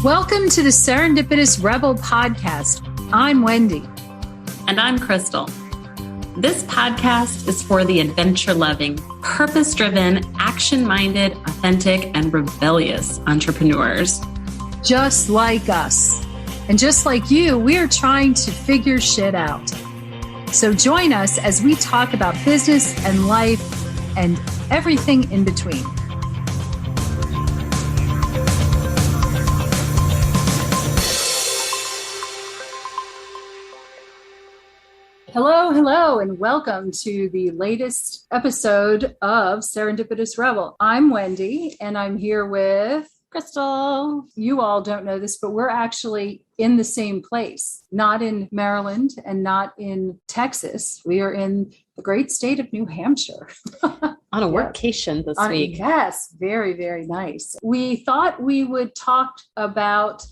Welcome to the Serendipitous Rebel podcast. I'm Wendy. And I'm Crystal. This podcast is for the adventure-loving, purpose-driven, action-minded, authentic, and rebellious entrepreneurs. Just like us. And just like you, we are trying to figure shit out. So join us as we talk about business and life and everything in between. Hello, and welcome to the latest episode of Serendipitous Rebel. I'm Wendy, and I'm here with Crystal. You all don't know this, but we're actually in the same place, not in Maryland and not in Texas. We are in the great state of New Hampshire. On a workcation this week. Yes, very, very nice. We thought we would talk about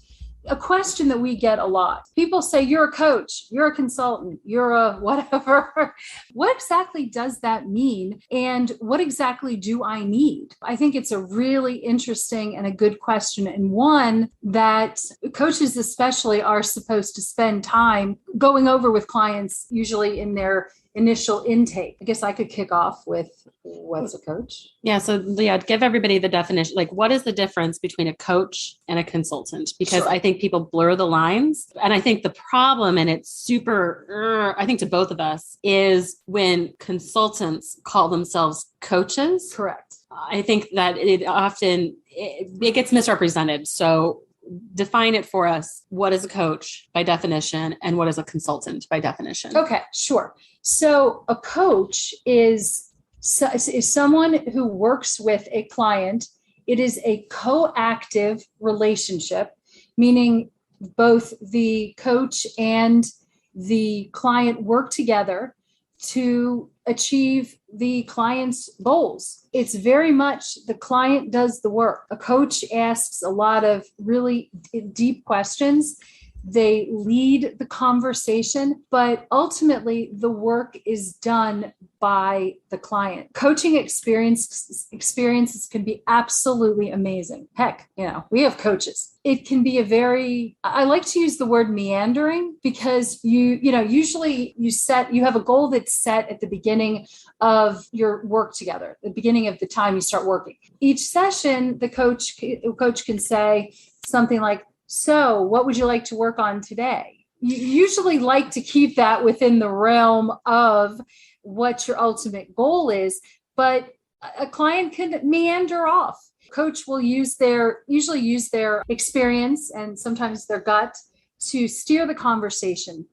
a question that we get a lot. People say, you're a coach, you're a consultant, you're a whatever. What exactly does that mean? And what exactly do I need? I think it's a really interesting and a good question, and one that coaches especially are supposed to spend time going over with clients, usually in their initial intake. I guess I could kick off with what's a coach? Yeah. So give everybody the definition. Like, what is the difference between a coach and a consultant? Because Sure. I think people blur the lines. And I think the problem, and it's super, I think to both of us, is when consultants call themselves coaches. Correct. I think that it gets misrepresented. So define it for us. What is a coach by definition, and what is a consultant by definition? Okay, sure. So a coach is someone who works with a client. It is a coactive relationship, meaning both the coach and the client work together to achieve the client's goals. It's very much the client does the work. A coach asks a lot of really deep questions. They lead the conversation, but ultimately the work is done by the client. Coaching experiences can be absolutely amazing. Heck, we have coaches. It can be I like to use the word meandering, because usually you have a goal that's set at the beginning of your work together, the beginning of the time you start working. Each session, the coach can say something like, so what would you like to work on today? You usually like to keep that within the realm of what your ultimate goal is, but a client can meander off. Coach will usually use their experience and sometimes their gut to steer the conversation.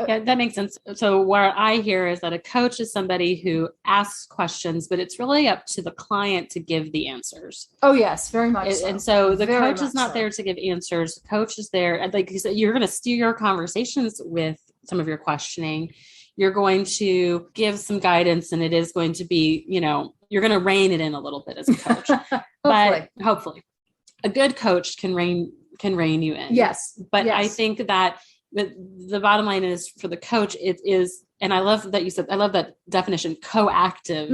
Yeah, that makes sense. So what I hear is that a coach is somebody who asks questions, but it's really up to the client to give the answers. Oh, yes, very much so. And so the Very coach is not much so. there to give answers. The coach is there. And like you said, you're going to steer your conversations with some of your questioning. You're going to give some guidance, and it is going to be, you're going to rein it in a little bit as a coach. But hopefully a good coach can rein you in. Yes. But yes. I think that the bottom line is, for the coach, it is, and I love that you said, I love that definition, coactive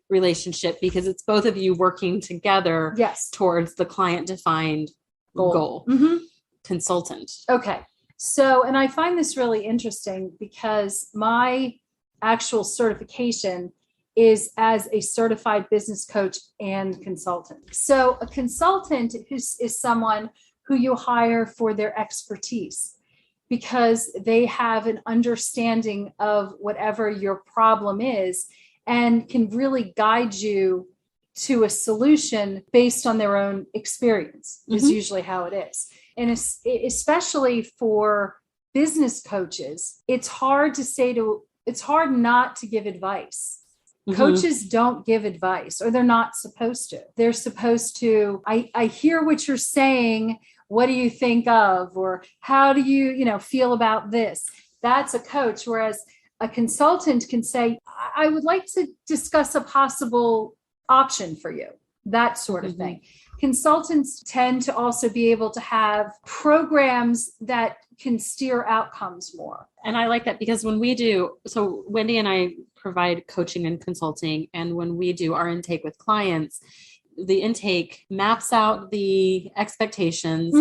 relationship, because it's both of you working together towards the client defined goal. Consultant. Okay. So, and I find this really interesting because my actual certification is as a certified business coach and consultant. So a consultant is someone who you hire for their expertise, because they have an understanding of whatever your problem is and can really guide you to a solution based on their own experience, is usually how it is. And especially for business coaches, it's hard not to give advice. Coaches don't give advice, or they're not supposed to. They're supposed to, I hear what you're saying. What do you think of? Or how do you, feel about this? That's a coach. Whereas a consultant can say, I would like to discuss a possible option for you, that sort of thing. Consultants tend to also be able to have programs that can steer outcomes more. And I like that, because when we do, so Wendy and I provide coaching and consulting, and when we do our intake with clients, the intake maps out the expectations.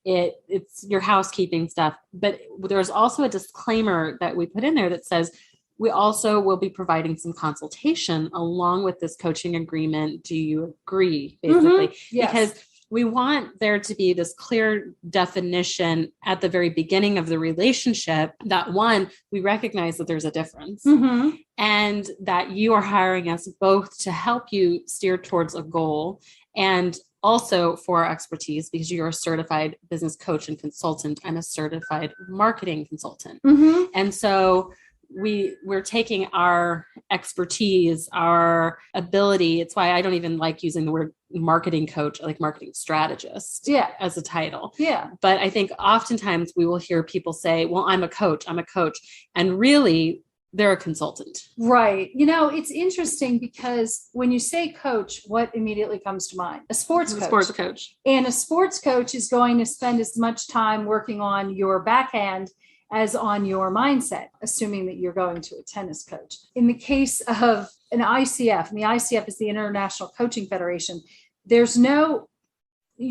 It's your housekeeping stuff, but there's also a disclaimer that we put in there that says, we also will be providing some consultation along with this coaching agreement. Do you agree? Basically, Yes. Because we want there to be this clear definition at the very beginning of the relationship that, one, we recognize that there's a difference and that you are hiring us both to help you steer towards a goal, and also for our expertise, because you're a certified business coach and consultant. I'm a certified marketing consultant. And so we're taking our expertise, our ability. It's why I don't even like using the word marketing coach. I like marketing strategist as a title. But I think oftentimes we will hear people say, well, I'm a coach. And really they're a consultant. Right. It's interesting because when you say coach, what immediately comes to mind? A sports coach. Sports coach. And a sports coach is going to spend as much time working on your backhand as on your mindset, assuming that you're going to a tennis coach. In the case of an ICF, and the ICF is the International Coaching Federation, you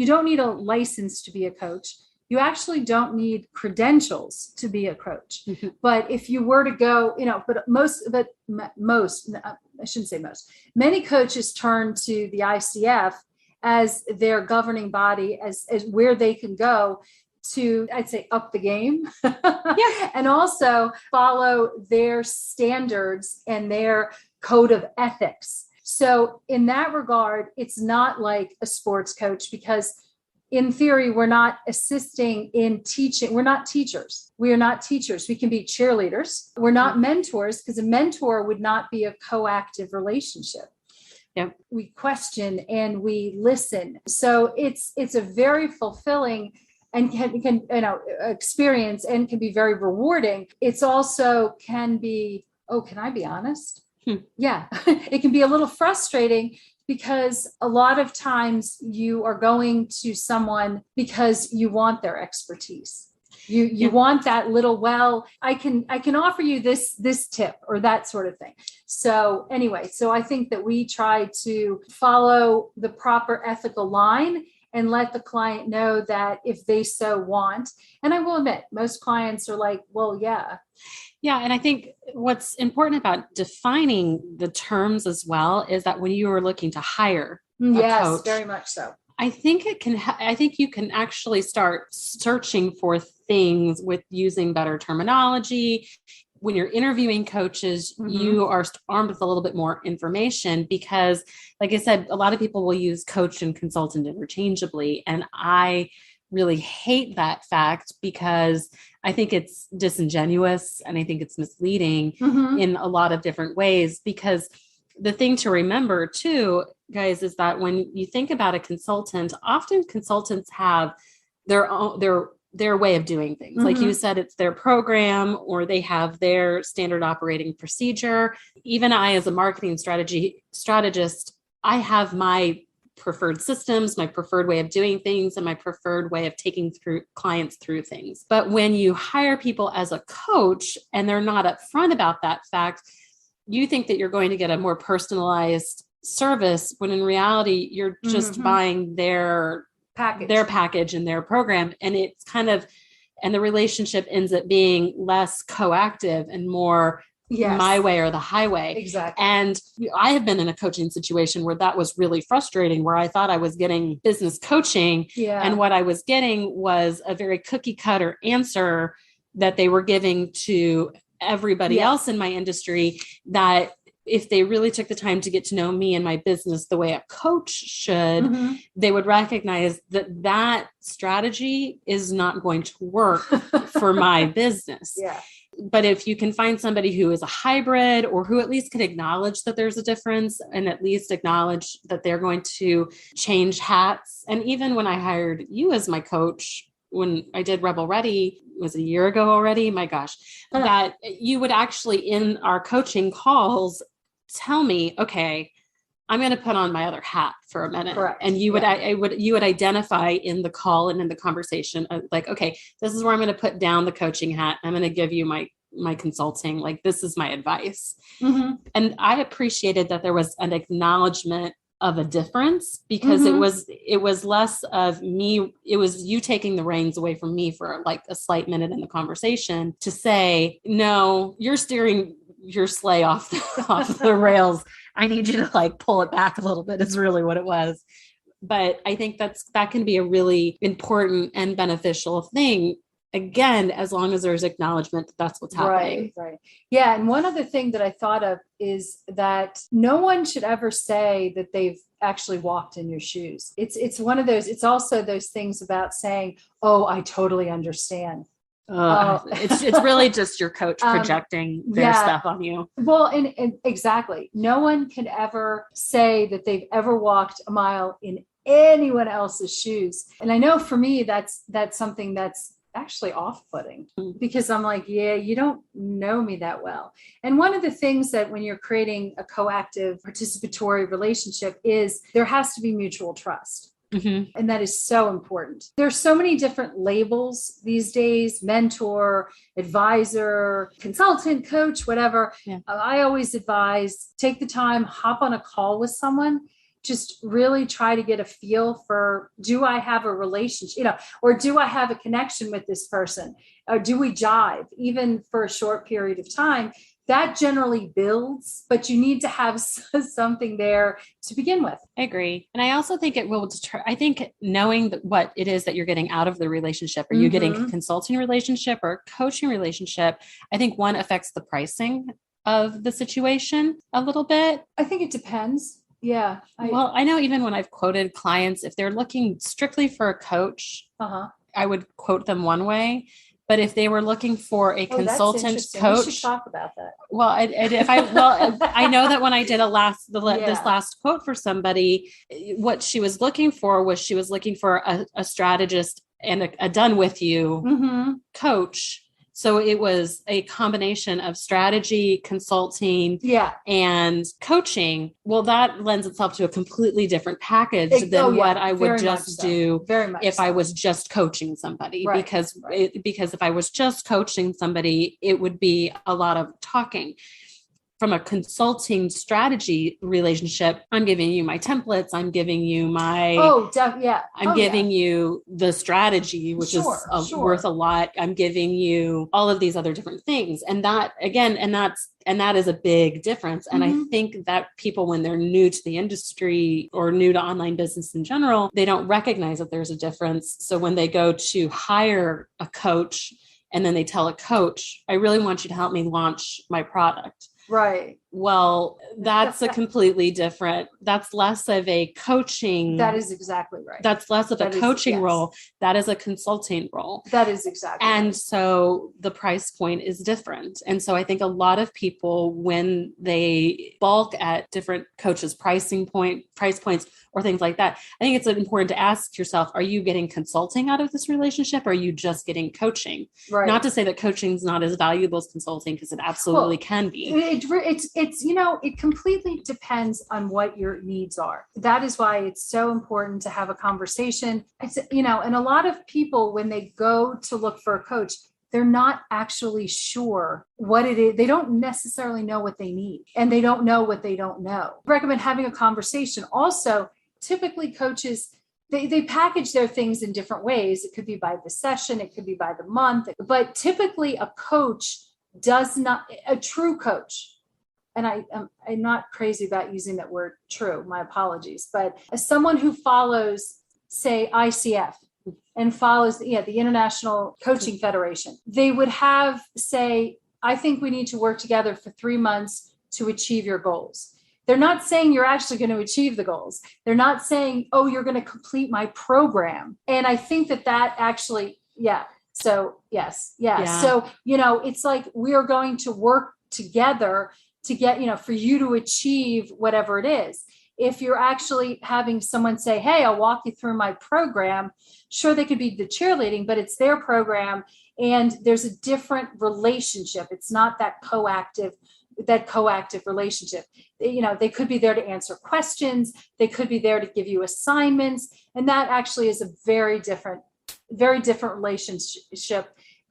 don't need a license to be a coach. You actually don't need credentials to be a coach. But if you were to go, I shouldn't say most, many coaches turn to the ICF as their governing body, as where they can go to, I'd say, up the game and also follow their standards and their code of ethics. So in that regard, it's not like a sports coach, because in theory, we're not assisting in teaching. We're not teachers. We are not teachers. We can be cheerleaders. We're not mentors, because a mentor would not be a coactive relationship. We question and we listen. So it's a very fulfilling and can experience, and can be very rewarding. It's also can be, can I be honest? Yeah, it can be a little frustrating, because a lot of times you are going to someone because you want their expertise. You want that little, well, I can offer you this tip or that sort of thing. So anyway, I think that we try to follow the proper ethical line and let the client know that if they so want. And I will admit, most clients are like, well, yeah. Yeah. And I think what's important about defining the terms as well is that when you are looking to hire a coach, very much so. I think you can actually start searching for things with using better terminology. When you're interviewing coaches, you are armed with a little bit more information, because, like I said, a lot of people will use coach and consultant interchangeably. And I really hate that fact, because I think it's disingenuous and I think it's misleading in a lot of different ways. Because the thing to remember too, guys, is that when you think about a consultant, often consultants have their way of doing things. Like you said, it's their program, or they have their standard operating procedure. Even I, as a marketing strategist, I have my preferred systems, my preferred way of doing things, and my preferred way of taking clients through things. But when you hire people as a coach and they're not upfront about that fact, you think that you're going to get a more personalized service, when in reality, you're just buying their package and their program. And it's and the relationship ends up being less coactive and more my way or the highway. Exactly. And I have been in a coaching situation where that was really frustrating, where I thought I was getting business coaching. And what I was getting was a very cookie cutter answer that they were giving to everybody else in my industry, that if they really took the time to get to know me and my business the way a coach should, they would recognize that strategy is not going to work for my business. But if you can find somebody who is a hybrid, or who at least can acknowledge that there's a difference, and at least acknowledge that they're going to change hats. And even when I hired you as my coach, when I did Rebel Ready, it was a year ago already, my gosh, that you would actually, in our coaching calls, tell me, okay, I'm going to put on my other hat for a minute. Correct. And you would identify in the call and in the conversation, like, okay, this is where I'm going to put down the coaching hat. I'm going to give you my consulting, like, this is my advice. And I appreciated that there was an acknowledgement of a difference because it was less of me. It was you taking the reins away from me for like a slight minute in the conversation to say, no, you're steering your sleigh off the rails. I need you to like pull it back a little bit is really what it was. But I think that can be a really important and beneficial thing. Again, as long as there's acknowledgement that that's what's happening. Right. Yeah. And one other thing that I thought of is that no one should ever say that they've actually walked in your shoes. It's one of those, it's also those things about saying, oh, I totally understand. It's really just your coach projecting their stuff on you. Well, and exactly. No one can ever say that they've ever walked a mile in anyone else's shoes. And I know for me, that's something that's actually off-putting because I'm like, yeah, you don't know me that well. And one of the things that when you're creating a coactive participatory relationship is there has to be mutual trust. Mm-hmm. And that is so important. There's so many different labels these days: mentor, advisor, consultant, coach, whatever. Yeah. I always advise take the time, hop on a call with someone. Just really try to get a feel for, do I have a relationship, or do I have a connection with this person? Or do we jive even for a short period of time? That generally builds, but you need to have something there to begin with. I agree. And I also think it will deter, I think knowing what it is that you're getting out of the relationship, or you're getting a consulting relationship or a coaching relationship, I think one affects the pricing of the situation a little bit. I think it depends. Yeah. I know even when I've quoted clients, if they're looking strictly for a coach, I would quote them one way. But if they were looking for a consultant coach, we should talk about that. Well, I know that when I did this last quote for somebody, what she was looking for a strategist and a done with you coach. So it was a combination of strategy, consulting, and coaching. Well, that lends itself to a completely different package than what I would just do if I was just coaching somebody. Right. Because if I was just coaching somebody, it would be a lot of talking. From a consulting strategy relationship, I'm giving you my templates. I'm giving you giving you the strategy, which is worth a lot. I'm giving you all of these other different things. And that is a big difference. And I think that people, when they're new to the industry or new to online business in general, they don't recognize that there's a difference. So when they go to hire a coach and then they tell a coach, I really want you to help me launch my product. Right. Well, that's a completely different, that's less of a coaching. That is exactly right. That's less of a coaching role. That is a consulting role. That is exactly And right. So the price point is different. And so I think a lot of people, when they balk at different coaches' price points or things like that, I think it's important to ask yourself, are you getting consulting out of this relationship? Or are you just getting coaching? Right. Not to say that coaching is not as valuable as consulting, because it absolutely can be. It completely depends on what your needs are. That is why it's so important to have a conversation. And a lot of people, when they go to look for a coach, they're not actually sure what it is. They don't necessarily know what they need, and they don't know what they don't know. I recommend having a conversation. Also, typically coaches, they package their things in different ways. It could be by the session, it could be by the month, but typically a true coach, and I'm not crazy about using that word true, my apologies, but as someone who follows, say, ICF and follows the International Coaching Federation, they would have, say, I think we need to work together for 3 months to achieve your goals. They're not saying you're actually going to achieve the goals. They're not saying, oh, you're going to complete my program. And I think that actually, So yes. Yeah. So, it's like we are going to work together to get, for you to achieve whatever it is. If you're actually having someone say, hey, I'll walk you through my program, sure, they could be the cheerleading, but it's their program and there's a different relationship. It's not that coactive relationship. They could be there to answer questions. They could be there to give you assignments. And that actually is a very different relationship.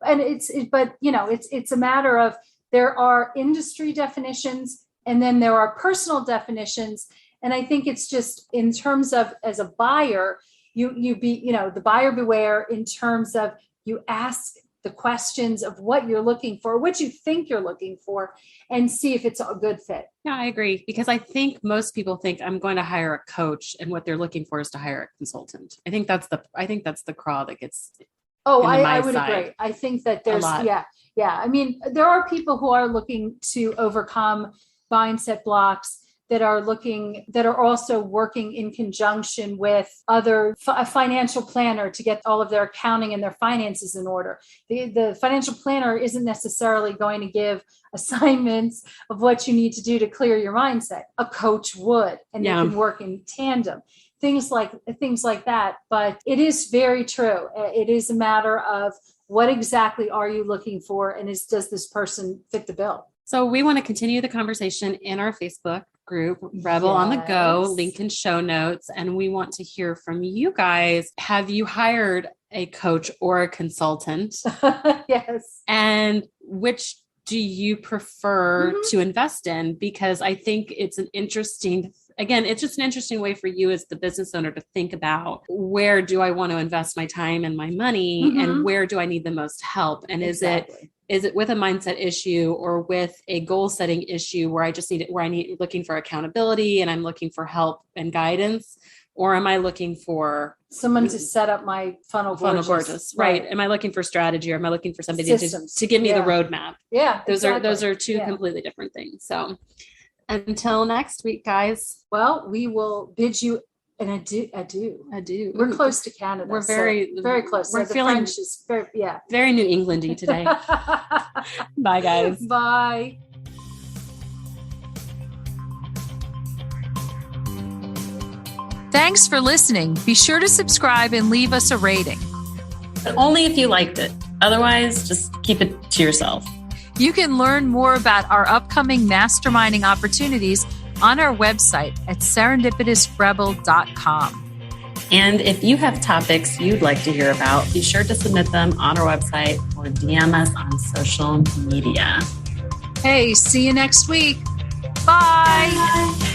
And it's a matter of, there are industry definitions and then there are personal definitions. And I think it's just in terms of, as a buyer, you be, the buyer beware in terms of you ask the questions of what you're looking for, what you think you're looking for, and see if it's a good fit. Yeah, I agree. Because I think most people think I'm going to hire a coach, and what they're looking for is to hire a consultant. I think that's the craw that gets. Oh, I would agree. I think that there's, yeah. I mean, there are people who are looking to overcome mindset blocks that are also working in conjunction with a financial planner to get all of their accounting and their finances in order. The financial planner isn't necessarily going to give assignments of what you need to do to clear your mindset. A coach would, and they can work in tandem. Things like that. But it is very true. It is a matter of what exactly are you looking for, and does this person fit the bill? So we want to continue the conversation in our Facebook group, Rebel on the Go, link in show notes. And we want to hear from you guys. Have you hired a coach or a consultant? Yes. And which do you prefer to invest in? Because I think it's it's just an interesting way for you as the business owner to think about, where do I want to invest my time and my money, and where do I need the most help? And is it with a mindset issue or with a goal setting issue where I just looking for accountability and I'm looking for help and guidance? Or am I looking for someone to set up my funnel gorgeous? Right. Am I looking for strategy, or am I looking for somebody to give me the roadmap? Yeah. Those are two completely different things. So until next week, guys. Well, we will bid you an adieu. We're close to Canada. We're very, very close. We're feeling French is very New Englandy today. Bye, guys. Bye. Thanks for listening. Be sure to subscribe and leave us a rating. But only if you liked it. Otherwise, just keep it to yourself. You can learn more about our upcoming masterminding opportunities on our website at serendipitousrebel.com. And if you have topics you'd like to hear about, be sure to submit them on our website or DM us on social media. Hey, see you next week. Bye. Bye.